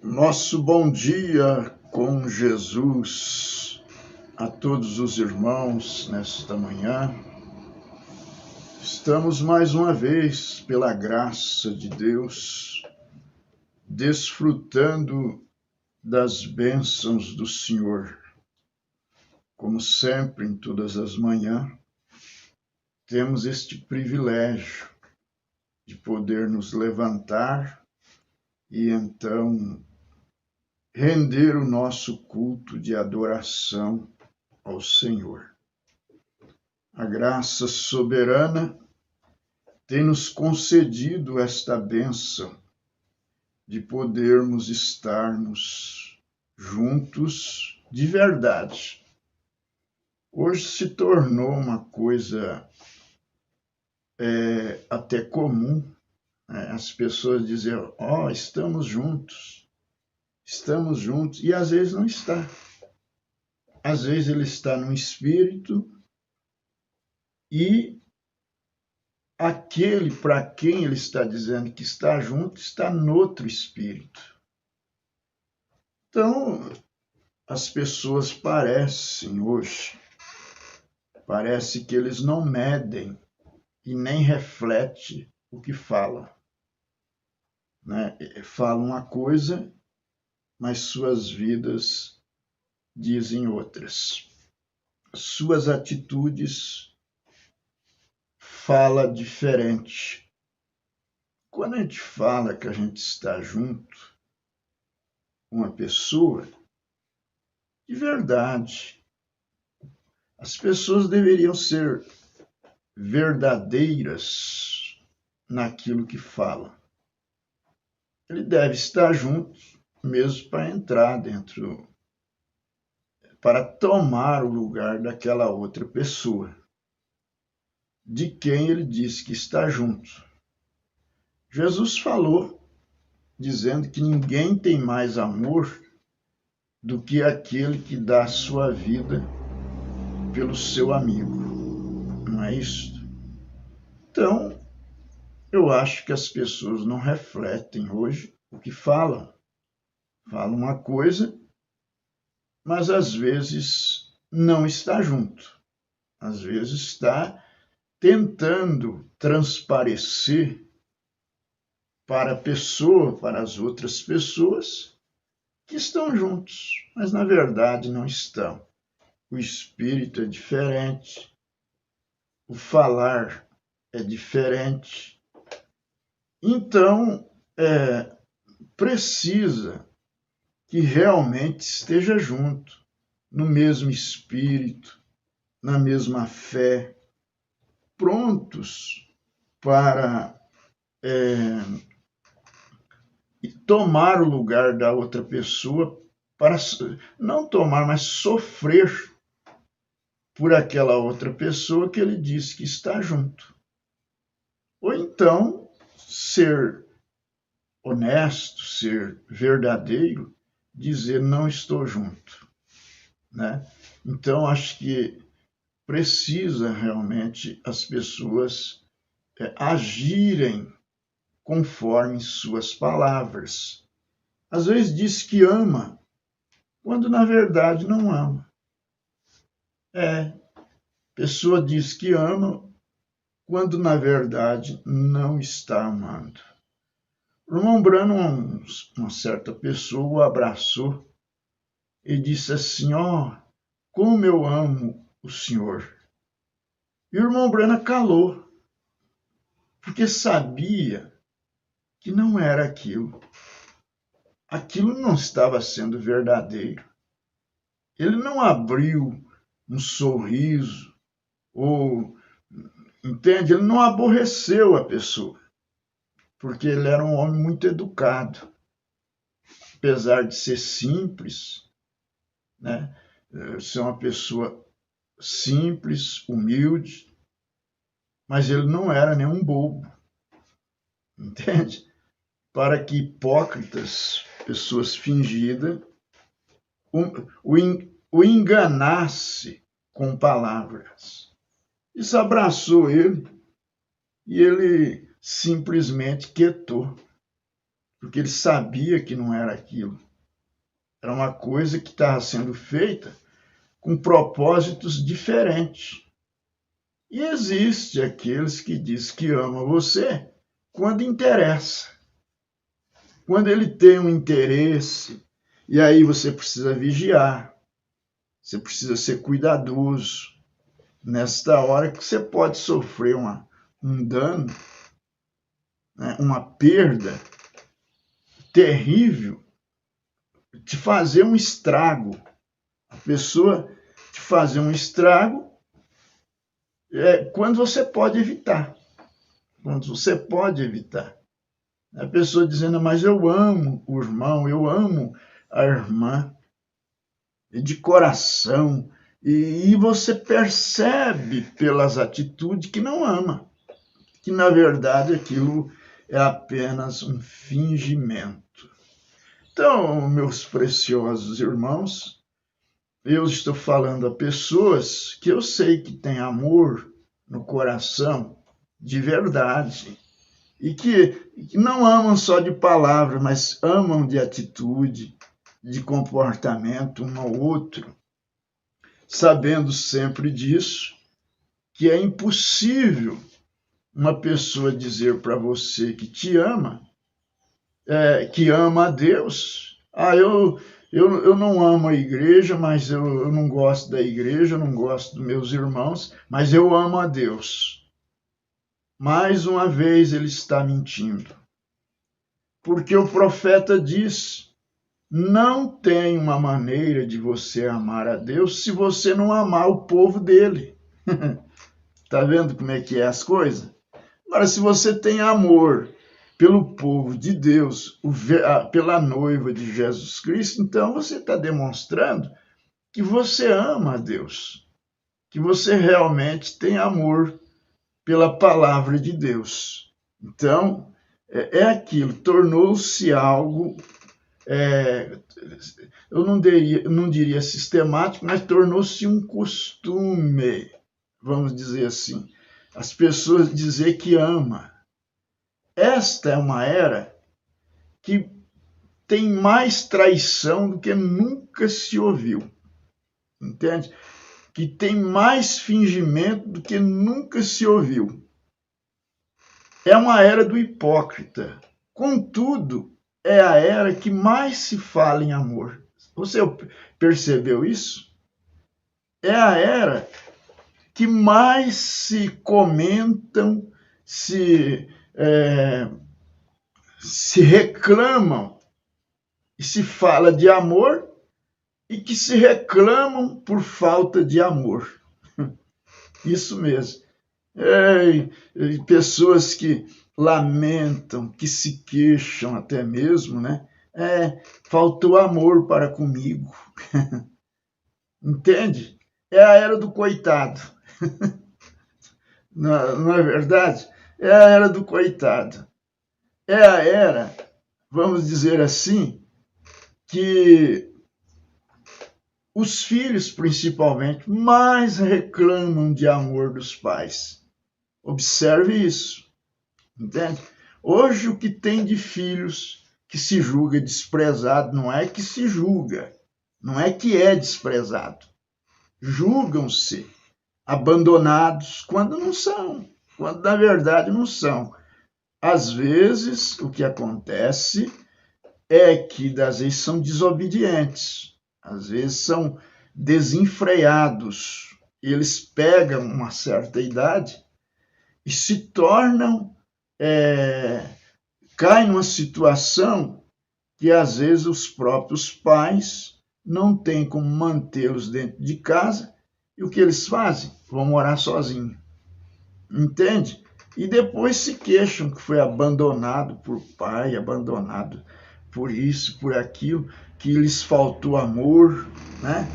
Nosso bom dia com Jesus a todos os irmãos nesta manhã. Estamos mais uma vez, pela graça de Deus, desfrutando das bênçãos do Senhor. Como sempre, em todas as manhãs, temos este privilégio de poder nos levantar e então render o nosso culto de adoração ao Senhor. A graça soberana tem nos concedido esta bênção de podermos estarmos juntos de verdade. Hoje se tornou uma coisa até comum, né? As pessoas dizem, estamos juntos, e às vezes não está. Às vezes ele está no espírito e aquele para quem ele está dizendo que está junto está noutro espírito. Então, as pessoas parece que eles não medem e nem refletem o que falam, né? Falam uma coisa, mas suas vidas dizem outras. Suas atitudes falam diferente. Quando a gente fala que a gente está junto com uma pessoa, de verdade, as pessoas deveriam ser verdadeiras naquilo que falam. Ele deve estar junto mesmo para entrar dentro, para tomar o lugar daquela outra pessoa, de quem ele diz que está junto. Jesus falou, dizendo que ninguém tem mais amor do que aquele que dá a sua vida pelo seu amigo. Não é isso? Então, eu acho que as pessoas não refletem hoje o que falam. Falam uma coisa, mas às vezes não está junto. Às vezes está tentando transparecer para a pessoa, para as outras pessoas que estão juntos, mas na verdade não estão. O espírito é diferente, o falar é diferente. Então, precisa que realmente esteja junto, no mesmo espírito, na mesma fé, prontos para tomar o lugar da outra pessoa, para não tomar, mas sofrer por aquela outra pessoa que ele diz que está junto. Ou então, ser honesto, ser verdadeiro, dizer não estou junto, né? Então, acho que precisa realmente as pessoas agirem conforme suas palavras. Às vezes diz que ama, quando na verdade não ama. A pessoa diz que ama, quando na verdade não está amando. O irmão Branham, uma certa pessoa, o abraçou e disse assim, como eu amo o Senhor. E o irmão Branham calou, porque sabia que não era aquilo. Aquilo não estava sendo verdadeiro. Ele não abriu um sorriso, entende? Ele não aborreceu a pessoa, porque ele era um homem muito educado. Apesar de ser simples, né? Ser uma pessoa simples, humilde, mas ele não era nenhum bobo, entende? Para que hipócritas, pessoas fingidas, o enganasse com palavras. Isso abraçou ele e ele simplesmente quietou. porque ele sabia que não era aquilo. Era uma coisa que estava sendo feita com propósitos diferentes. E existe aqueles que diz que ama você quando interessa. Quando ele tem um interesse, e aí você precisa vigiar, você precisa ser cuidadoso. Nesta hora que você pode sofrer um dano, né, uma perda terrível, te fazer um estrago. A pessoa te fazer um estrago quando você pode evitar. Quando você pode evitar. A pessoa dizendo, mas eu amo o irmão, eu amo a irmã, de coração, e você percebe pelas atitudes que não ama, que na verdade aquilo é apenas um fingimento. Então, meus preciosos irmãos, eu estou falando a pessoas que eu sei que têm amor no coração, de verdade, e que não amam só de palavra, mas amam de atitude, de comportamento um ao outro, sabendo sempre disso, que é impossível uma pessoa dizer para você que te ama, que ama a Deus. Eu não amo a igreja, mas eu não gosto da igreja, eu não gosto dos meus irmãos, mas eu amo a Deus. Mais uma vez ele está mentindo. Porque o profeta diz, não tem uma maneira de você amar a Deus se você não amar o povo dele. Está vendo como é que é as coisas? Agora, se você tem amor pelo povo de Deus, pela noiva de Jesus Cristo, então você está demonstrando que você ama a Deus, que você realmente tem amor pela palavra de Deus. Então, é aquilo, tornou-se algo, eu não diria sistemático, mas tornou-se um costume, vamos dizer assim. As pessoas dizer que ama. Esta é uma era que tem mais traição do que nunca se ouviu. Entende? Que tem mais fingimento do que nunca se ouviu. É uma era do hipócrita. Contudo, é a era que mais se fala em amor. Você percebeu isso? É a era que mais se comentam, se reclamam e se fala de amor e que se reclamam por falta de amor. Isso mesmo. Pessoas que lamentam, que se queixam até mesmo, né? Faltou amor para comigo. Entende? É a era do coitado. Não é verdade? É a era do coitado. É a era, vamos dizer assim, que os filhos, principalmente, mais reclamam de amor dos pais. Observe isso. Entende? Hoje, o que tem de filhos que se julga desprezado não é que se julga, não é que é desprezado. Julgam-se abandonados quando não são, quando na verdade não são. Às vezes, o que acontece é que, às vezes, são desobedientes, às vezes são desenfreados. Eles pegam uma certa idade e se tornam, caem numa situação que, às vezes, os próprios pais não têm como mantê-los dentro de casa, e o que eles fazem? Vão morar sozinhos. Entende? E depois se queixam que foi abandonado por pai, abandonado por isso, por aquilo, que lhes faltou amor, né?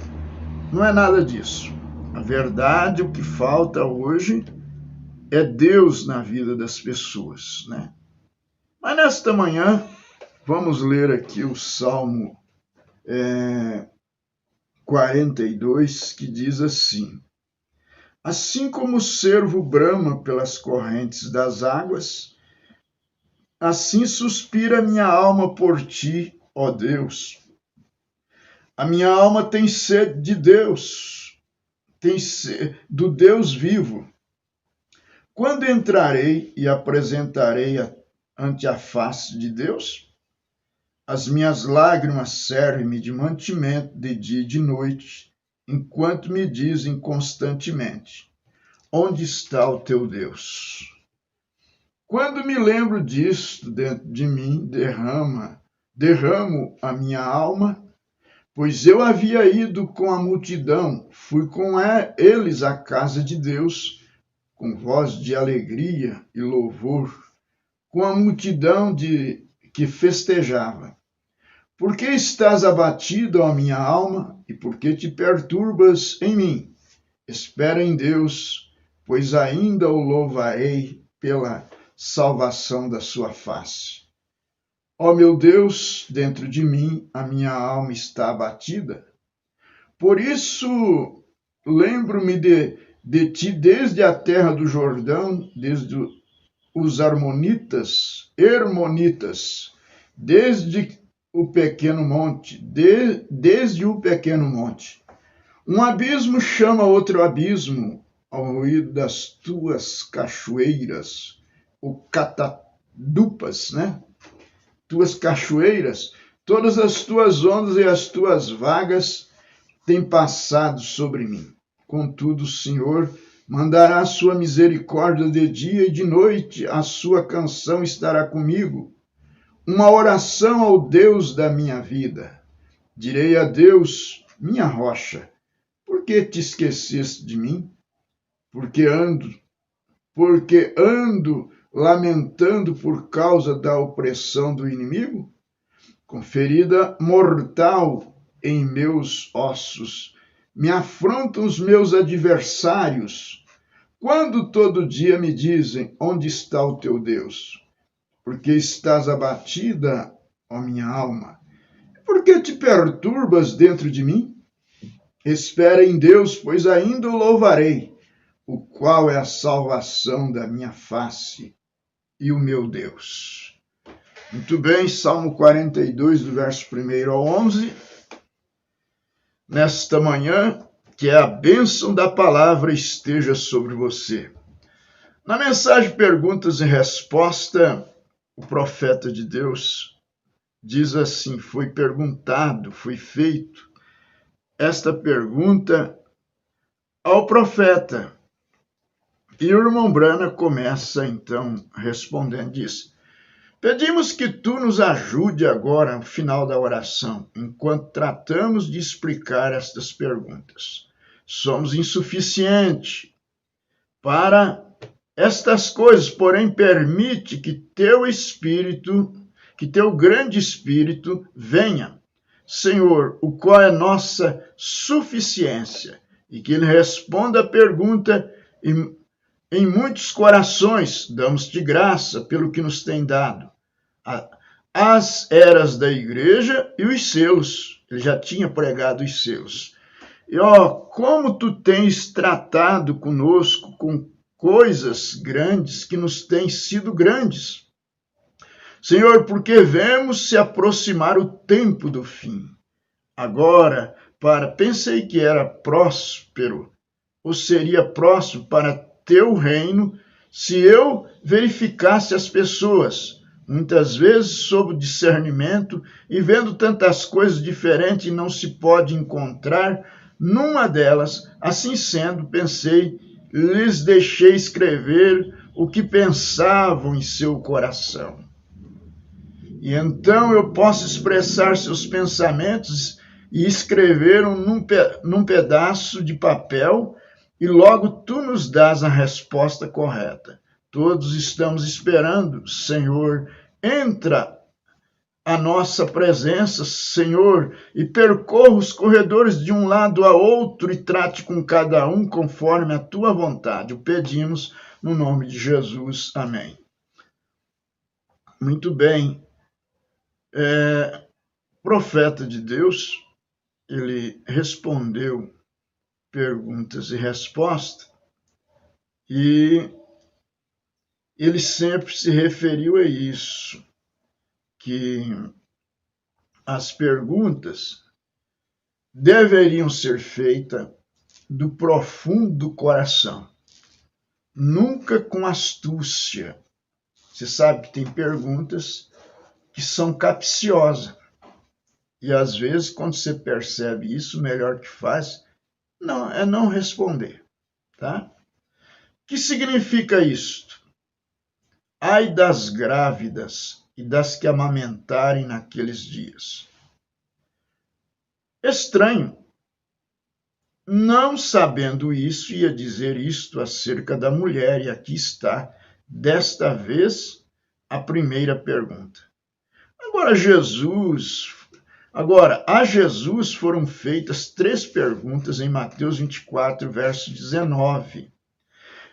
Não é nada disso. Na verdade, o que falta hoje é Deus na vida das pessoas, né? Mas nesta manhã, vamos ler aqui o Salmo 42, que diz assim: assim como o cervo brama pelas correntes das águas, Assim suspira minha alma por ti, ó Deus. A minha alma tem sede de Deus, tem sede do Deus vivo. Quando entrarei e apresentarei ante a face de Deus? As minhas lágrimas servem-me de mantimento de dia e de noite, enquanto me dizem constantemente: onde está o teu Deus? Quando me lembro disto dentro de mim, derramo a minha alma, pois eu havia ido com a multidão, fui com eles à casa de Deus, com voz de alegria e louvor, com a multidão que festejava. Por que estás abatida, ó minha alma, e por que te perturbas em mim? Espera em Deus, pois ainda o louvarei pela salvação da sua face. Ó meu Deus, dentro de mim a minha alma está abatida. Por isso lembro-me de ti desde a terra do Jordão, desde os Hermonitas, desde o pequeno monte, desde o pequeno monte. Um abismo chama outro abismo ao ruído das tuas cachoeiras, ou catadupas, né? Tuas cachoeiras, todas as tuas ondas e as tuas vagas têm passado sobre mim. Contudo, o Senhor mandará a sua misericórdia de dia e de noite, a sua canção estará comigo. Uma oração ao Deus da minha vida. Direi a Deus, minha rocha, por que te esqueceste de mim? Porque ando lamentando por causa da opressão do inimigo? Com ferida mortal em meus ossos, me afrontam os meus adversários, quando todo dia me dizem, onde está o teu Deus? Porque estás abatida, ó minha alma? Por que te perturbas dentro de mim? Espera em Deus, pois ainda o louvarei, o qual é a salvação da minha face e o meu Deus. Muito bem, Salmo 42, do verso 1 ao 11. Nesta manhã, que a bênção da palavra esteja sobre você. Na mensagem Perguntas e Resposta, o profeta de Deus diz assim, foi feito esta pergunta ao profeta. E o irmão Brana começa então respondendo, diz: pedimos que tu nos ajude agora no final da oração, enquanto tratamos de explicar estas perguntas. Somos insuficientes para estas coisas, porém permite que teu grande Espírito venha, Senhor, o qual é nossa suficiência, e que ele responda a pergunta em muitos corações. Damos-te graça pelo que nos tem dado. As eras da igreja e os selos. Ele já tinha pregado os selos. E como tu tens tratado conosco com coisas grandes que nos têm sido grandes. Senhor, porque vemos se aproximar o tempo do fim. Agora, pensei que era próspero, ou seria próximo para teu reino, se eu verificasse as pessoas, muitas vezes sob discernimento, e vendo tantas coisas diferentes e não se pode encontrar numa delas. Assim sendo, pensei, lhes deixei escrever o que pensavam em seu coração. E então eu posso expressar seus pensamentos e escreveram num pedaço de papel, e logo tu nos dás a resposta correta. Todos estamos esperando, Senhor, entra a nossa presença, Senhor, e percorra os corredores de um lado a outro e trate com cada um conforme a tua vontade. O pedimos no nome de Jesus. Amém. Muito bem. Profeta de Deus, ele respondeu perguntas e respostas, e ele sempre se referiu a isso, que as perguntas deveriam ser feitas do profundo do coração, nunca com astúcia. Você sabe que tem perguntas que são capciosas, e às vezes, quando você percebe isso, o melhor que faz é não responder, tá? O que significa isto? Ai das grávidas e das que amamentarem naqueles dias. Estranho. Não sabendo isso, ia dizer isto acerca da mulher, e aqui está, desta vez, a primeira pergunta. Agora, a Jesus foram feitas 3 perguntas em Mateus 24, verso 19.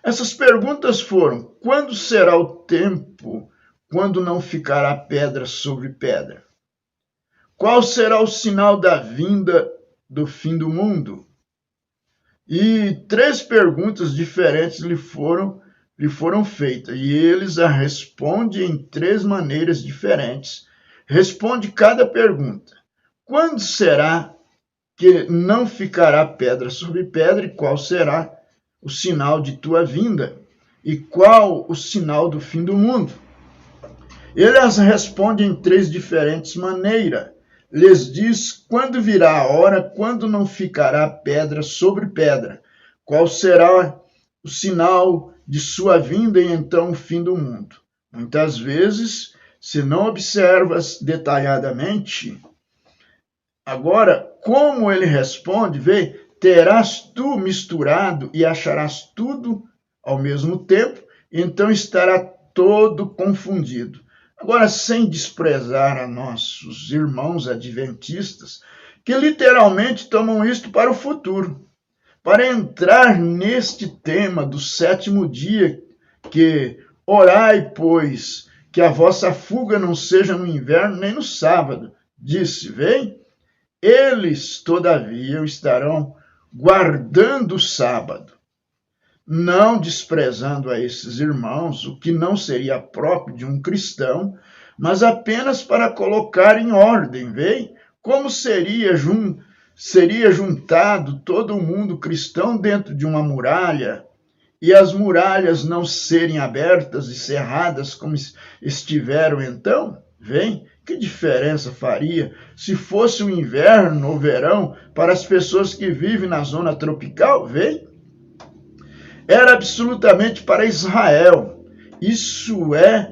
Essas perguntas foram: quando será o tempo quando não ficará pedra sobre pedra? Qual será o sinal da vinda do fim do mundo? E 3 perguntas diferentes lhe foram feitas, e eles a respondem em 3 maneiras diferentes. Responde cada pergunta. Quando será que não ficará pedra sobre pedra, e qual será o sinal de tua vinda? E qual o sinal do fim do mundo? Ele as responde em 3 diferentes maneiras. Lhes diz quando virá a hora, quando não ficará pedra sobre pedra. Qual será o sinal de sua vinda e então o fim do mundo? Muitas vezes, se não observas detalhadamente, agora, como ele responde, vê, terás tu misturado e acharás tudo ao mesmo tempo, então estará todo confundido. Agora, sem desprezar a nossos irmãos adventistas, que literalmente tomam isto para o futuro, para entrar neste tema do 7º dia, que orai, pois, que a vossa fuga não seja no inverno nem no sábado. Disse, vem, eles, todavia, estarão guardando o sábado, não desprezando a esses irmãos, o que não seria próprio de um cristão, mas apenas para colocar em ordem, vem? Como seria juntado todo o mundo cristão dentro de uma muralha, e as muralhas não serem abertas e cerradas como estiveram então? Vem? Que diferença faria se fosse o inverno ou verão para as pessoas que vivem na zona tropical? Vem? Era absolutamente para Israel. Isso é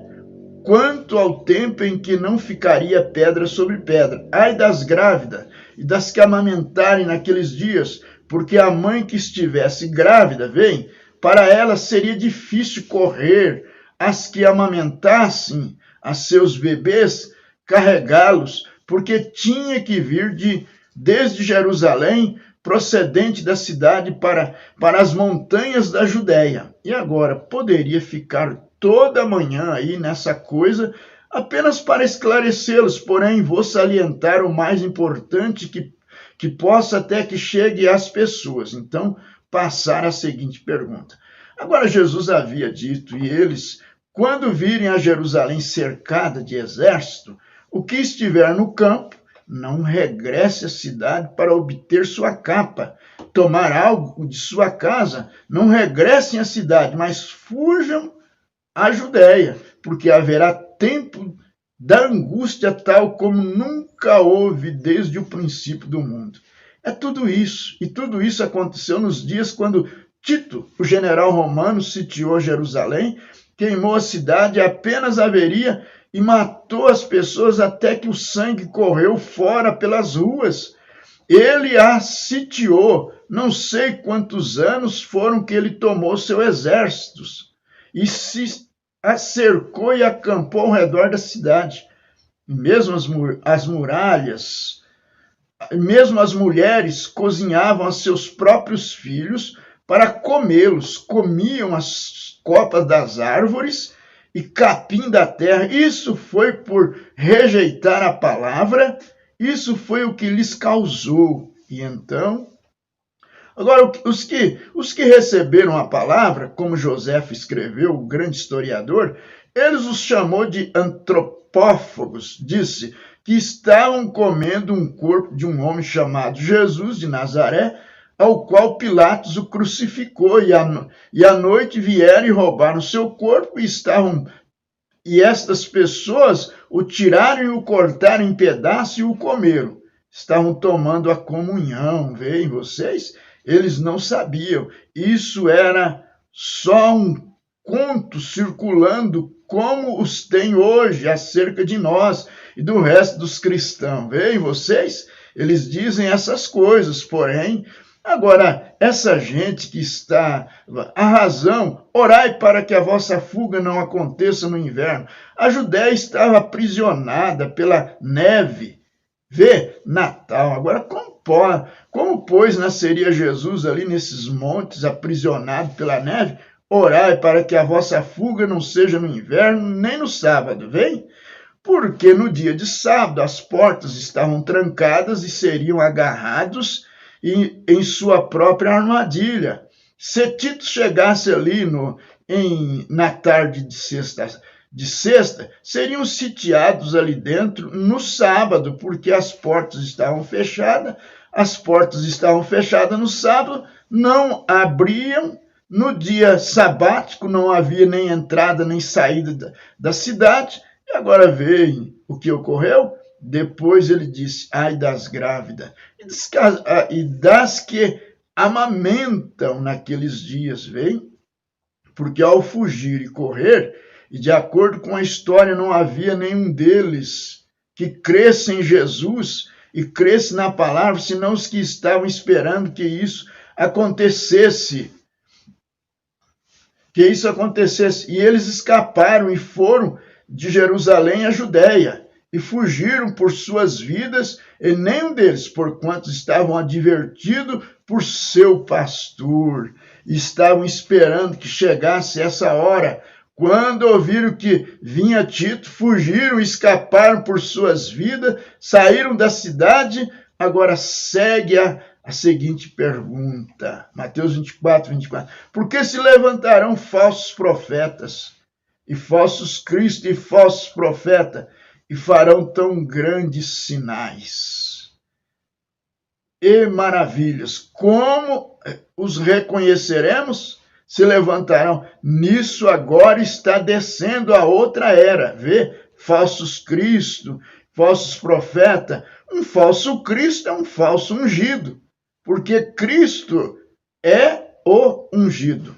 quanto ao tempo em que não ficaria pedra sobre pedra. Ai das grávidas e das que amamentarem naqueles dias, porque a mãe que estivesse grávida, vem, para ela seria difícil correr as que amamentassem a seus bebês, carregá-los, porque tinha que vir desde Jerusalém, procedente da cidade para as montanhas da Judéia. E agora, poderia ficar toda a manhã aí nessa coisa, apenas para esclarecê-los, porém vou salientar o mais importante que possa até que chegue às pessoas. Então, passar a seguinte pergunta. Agora, Jesus havia dito, e eles, quando virem a Jerusalém cercada de exército, o que estiver no campo, não regresse à cidade para obter sua capa, tomar algo de sua casa, não regressem à cidade, mas fujam à Judéia, porque haverá tempo da angústia tal como nunca houve desde o princípio do mundo. É tudo isso, e tudo isso aconteceu nos dias quando Tito, o general romano, sitiou Jerusalém, queimou a cidade, apenas haveria e matou as pessoas até que o sangue correu fora pelas ruas. Ele a sitiou, não sei quantos anos foram que ele tomou seus exércitos, e se cercou e acampou ao redor da cidade. E mesmo as muralhas, mesmo as mulheres cozinhavam a seus próprios filhos para comê-los, comiam as copas das árvores e capim da terra. Isso foi por rejeitar a palavra, isso foi o que lhes causou. E então, Agora, os que receberam a palavra, como Joséfo escreveu, o grande historiador, eles os chamou de antropófagos, disse que estavam comendo um corpo de um homem chamado Jesus de Nazaré, ao qual Pilatos o crucificou, e à noite vieram e roubaram seu corpo, e estas pessoas o tiraram e o cortaram em pedaços e o comeram. Estavam tomando a comunhão, veem vocês? Eles não sabiam. Isso era só um conto circulando como os tem hoje acerca de nós e do resto dos cristãos. Veem vocês? Eles dizem essas coisas, porém, agora, essa gente que está... A razão, orai para que a vossa fuga não aconteça no inverno. A Judéia estava aprisionada pela neve. Vê, Natal. Agora, como pois nasceria Jesus ali nesses montes, aprisionado pela neve? Orai para que a vossa fuga não seja no inverno, nem no sábado, vem? Porque no dia de sábado as portas estavam trancadas e seriam agarrados em sua própria armadilha. Se Tito chegasse ali na tarde de sexta, seriam sitiados ali dentro no sábado, porque as portas estavam fechadas no sábado, não abriam. No dia sabático não havia nem entrada nem saída da cidade. E agora veem o que ocorreu. Depois ele disse, ai das grávidas e das que amamentam naqueles dias, veem? Porque ao fugir e correr, e de acordo com a história, não havia nenhum deles que cresce em Jesus e cresce na palavra, senão os que estavam esperando que isso acontecesse. E eles escaparam e foram de Jerusalém à Judéia, e fugiram por suas vidas, e nenhum deles, porquanto estavam advertidos por seu pastor, e estavam esperando que chegasse essa hora. Quando ouviram que vinha Tito, fugiram, escaparam por suas vidas, saíram da cidade. Agora segue a seguinte pergunta, Mateus 24. Porque se levantarão falsos profetas, e falsos cristos e falsos profetas, e farão tão grandes sinais e maravilhas. Como os reconheceremos? Se levantarão. Nisso agora está descendo a outra era. Vê? Falsos cristos, falsos profetas. Um falso Cristo é um falso ungido, porque Cristo é o ungido.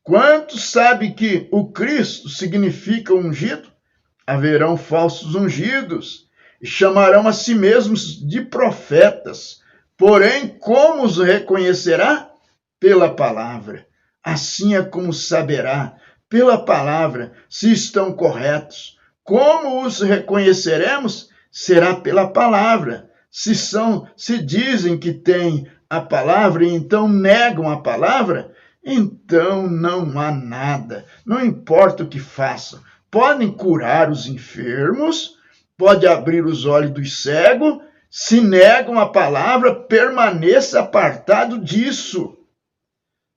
Quantos sabem que o Cristo significa ungido? Haverão falsos ungidos e chamarão a si mesmos de profetas. Porém, como os reconhecerá? Pela palavra. Assim é como saberá, pela palavra, se estão corretos. Como os reconheceremos? Será pela palavra. Se dizem que têm a palavra e então negam a palavra, então não há nada, não importa o que façam. Podem curar os enfermos, pode abrir os olhos dos cegos, se negam a palavra, permaneça apartado disso.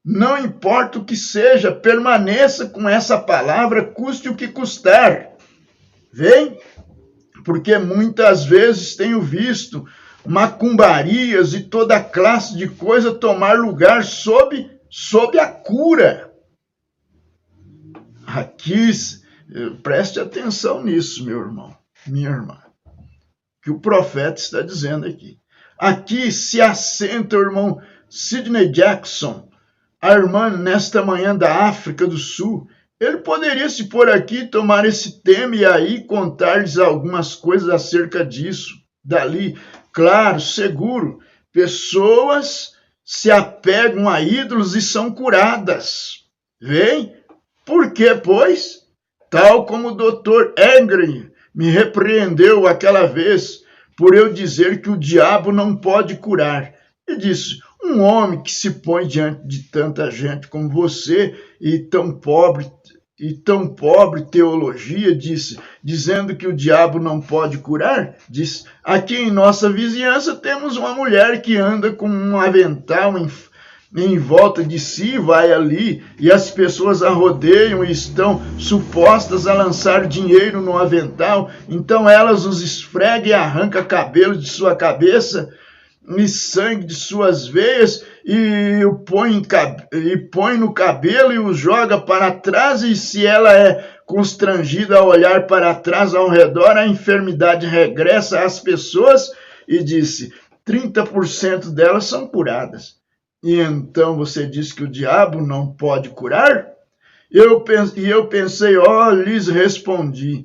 Não importa o que seja, permaneça com essa palavra, custe o que custar. Vem? Porque muitas vezes tenho visto macumbarias e toda classe de coisa tomar lugar sob a cura. Aqui, preste atenção nisso, meu irmão, minha irmã, que o profeta está dizendo aqui. Aqui se assenta o irmão Sidney Jackson, a irmã nesta manhã da África do Sul. Ele poderia se pôr aqui, tomar esse tema e aí contar-lhes algumas coisas acerca disso, dali. Claro, seguro, pessoas se apegam a ídolos e são curadas. Vem? Por quê, pois? Tal como o Dr. Engren me repreendeu aquela vez por eu dizer que o diabo não pode curar. E disse, um homem que se põe diante de tanta gente como você e tão pobre teologia, dizendo que o diabo não pode curar, diz, aqui em nossa vizinhança temos uma mulher que anda com um avental em volta de si, vai ali e as pessoas a rodeiam e estão supostas a lançar dinheiro no avental, então elas os esfregam e arrancam cabelo de sua cabeça e sangue de suas veias e o põe no cabelo e o joga para trás, e se ela é constrangida a olhar para trás ao redor, a enfermidade regressa às pessoas, e disse, 30% delas são curadas. E então você diz que o diabo não pode curar? E eu pensei, lhes respondi.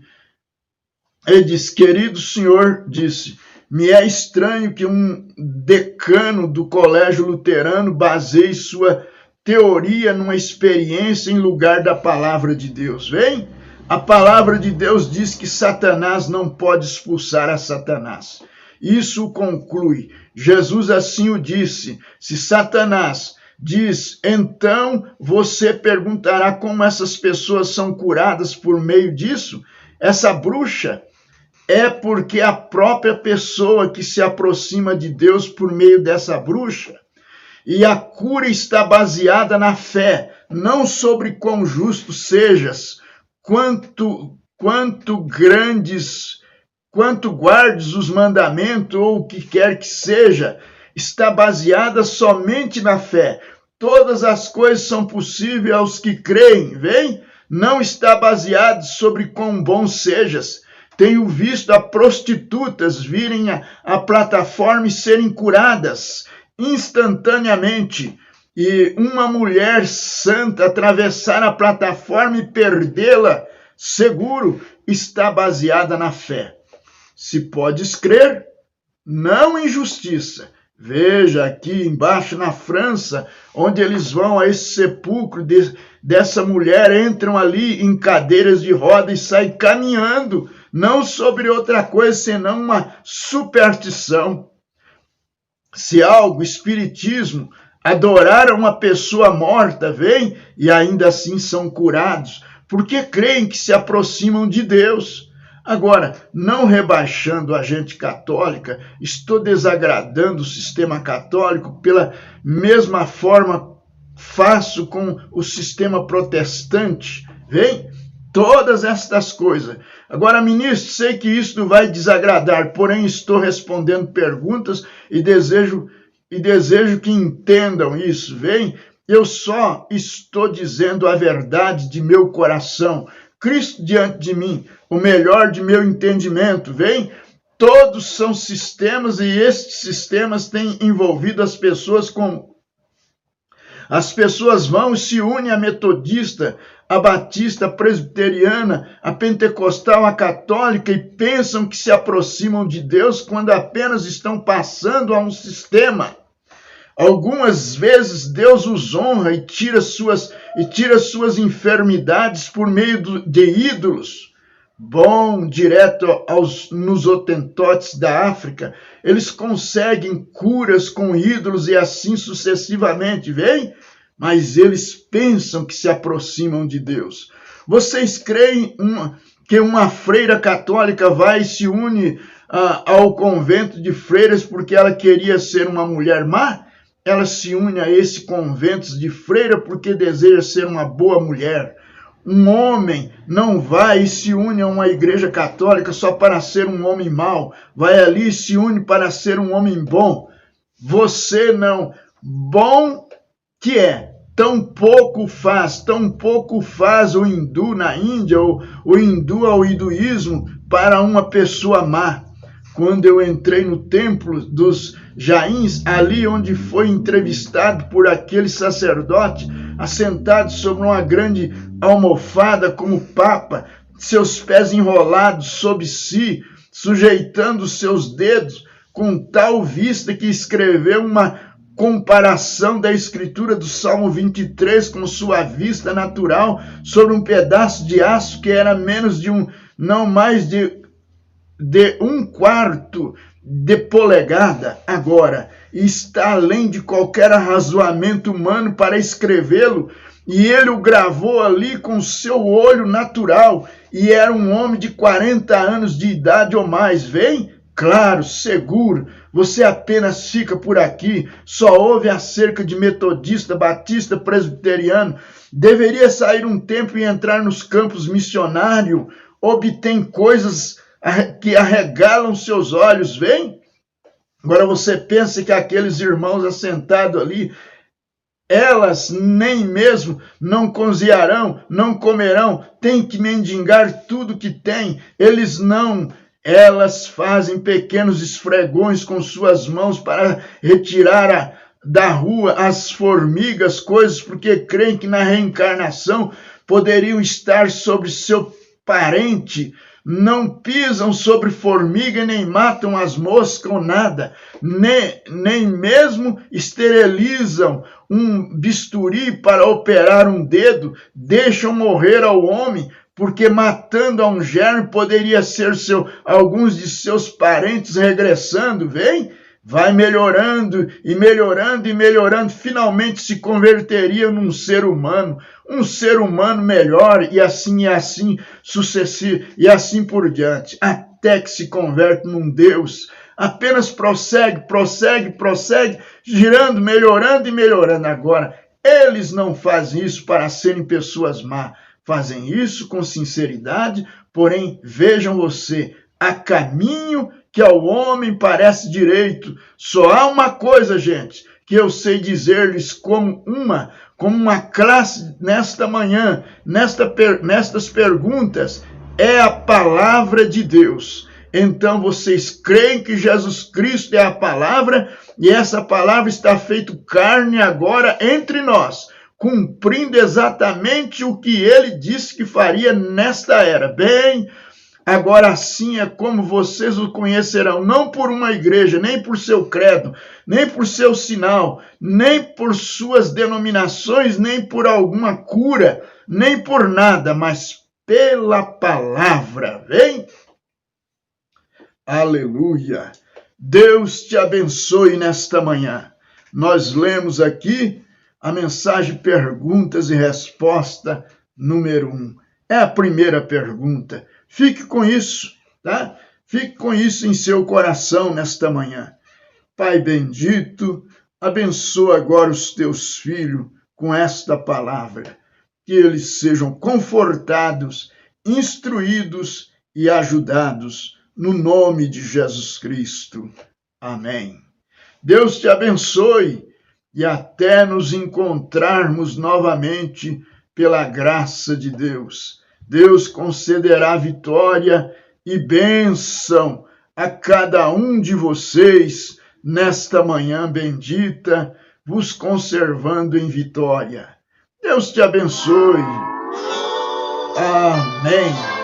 Ele disse, querido senhor, disse, me é estranho que um decano do colégio luterano baseie sua teoria numa experiência em lugar da palavra de Deus. Vem? A palavra de Deus diz que Satanás não pode expulsar a Satanás. Isso conclui. Jesus assim o disse. Se Satanás diz, então você perguntará como essas pessoas são curadas por meio disso? Essa bruxa é porque a própria pessoa que se aproxima de Deus por meio dessa bruxa. E a cura está baseada na fé, não sobre quão justo sejas, quanto guardes os mandamentos ou o que quer que seja, está baseada somente na fé. Todas as coisas são possíveis aos que creem, vem? Não está baseado sobre quão bom sejas. Tenho visto a prostitutas virem à plataforma e serem curadas instantaneamente. E uma mulher santa atravessar a plataforma e perdê-la, seguro, está baseada na fé. Se podes crer, não em justiça. Veja aqui embaixo na França, onde eles vão a esse sepulcro dessa mulher, entram ali em cadeiras de roda e saem caminhando, não sobre outra coisa senão uma superstição. Se algo, espiritismo, adorar uma pessoa morta, vem e ainda assim são curados, porque creem que se aproximam de Deus. Agora, não rebaixando a gente católica, estou desagradando o sistema católico, pela mesma forma faço com o sistema protestante, vem? Todas estas coisas. Agora, ministro, sei que isso vai desagradar, porém estou respondendo perguntas e desejo que entendam isso, vem? Eu só estou dizendo a verdade de meu coração. Cristo diante de mim, o melhor de meu entendimento, vem? Todos são sistemas e estes sistemas têm envolvido as pessoas como... As pessoas vão e se unem à metodista, à batista, à presbiteriana, à pentecostal, à católica e pensam que se aproximam de Deus quando apenas estão passando a um sistema. Algumas vezes Deus os honra e tira suas enfermidades por meio de ídolos. Bom, direto nos hotentotes da África, eles conseguem curas com ídolos e assim sucessivamente, vem? Mas eles pensam que se aproximam de Deus. Vocês creem que uma freira católica vai e se une ao convento de freiras porque ela queria ser uma mulher má? Ela se une a esse convento de freira porque deseja ser uma boa mulher. Um homem não vai e se une a uma igreja católica só para ser um homem mau. Vai ali e se une para ser um homem bom. Você não. Bom que é. Tão pouco faz o hindu na Índia, ou o hindu ao hinduísmo, para uma pessoa má. Quando eu entrei no templo dos Jains, ali onde foi entrevistado por aquele sacerdote, assentado sobre uma grande almofada como papa, seus pés enrolados sob si, sujeitando seus dedos, com tal vista que escreveu uma comparação da escritura do Salmo 23 com sua vista natural sobre um pedaço de aço que era não mais de 1/4 de polegada. Agora, está além de qualquer arrazoamento humano para escrevê-lo, e ele o gravou ali com seu olho natural, e era um homem de 40 anos de idade ou mais, vem? claro, seguro. Você apenas fica por aqui, só ouve acerca de metodista, batista, presbiteriano. Deveria sair um tempo e entrar nos campos missionários. Obtém coisas que arregalam seus olhos, vem? Agora você pensa que aqueles irmãos assentados ali, elas nem mesmo não cozinharão, não comerão, têm que mendigar tudo que têm, elas fazem pequenos esfregões com suas mãos para retirar da rua as formigas, coisas, porque creem que na reencarnação poderiam estar sobre seu parente. Não pisam sobre formiga, nem matam as moscas ou nada, nem mesmo esterilizam um bisturi para operar um dedo, deixam morrer ao homem, porque matando a um germe poderia ser alguns de seus parentes regressando, vem? Vai melhorando e melhorando e melhorando, finalmente se converteria num ser humano, um ser humano melhor, e assim sucessivo, e assim por diante, até que se converte num Deus. Apenas prossegue, girando, melhorando e melhorando. Agora, eles não fazem isso para serem pessoas más, fazem isso com sinceridade, porém, vejam você, a caminho que ao homem parece direito. Só há uma coisa, gente, que eu sei dizer-lhes como uma classe nesta manhã, nestas perguntas, é a palavra de Deus. Então vocês creem que Jesus Cristo é a palavra, e essa palavra está feita carne agora entre nós, cumprindo exatamente o que ele disse que faria nesta era. Bem, agora assim é como vocês o conhecerão, não por uma igreja, nem por seu credo, nem por seu sinal, nem por suas denominações, nem por alguma cura, nem por nada, mas pela palavra. Vem? Aleluia! Deus te abençoe nesta manhã. Nós lemos aqui a mensagem perguntas e resposta número 1. É a primeira pergunta. Fique com isso, tá? Fique com isso em seu coração nesta manhã. Pai bendito, abençoa agora os teus filhos com esta palavra. Que eles sejam confortados, instruídos e ajudados no nome de Jesus Cristo. Amém. Deus te abençoe e até nos encontrarmos novamente pela graça de Deus. Deus concederá vitória e bênção a cada um de vocês nesta manhã bendita, vos conservando em vitória. Deus te abençoe. Amém.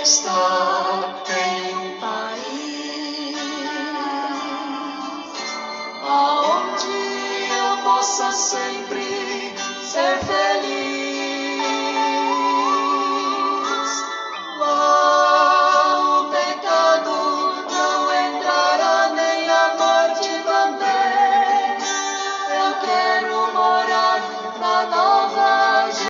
Estar em um país aonde eu possa sempre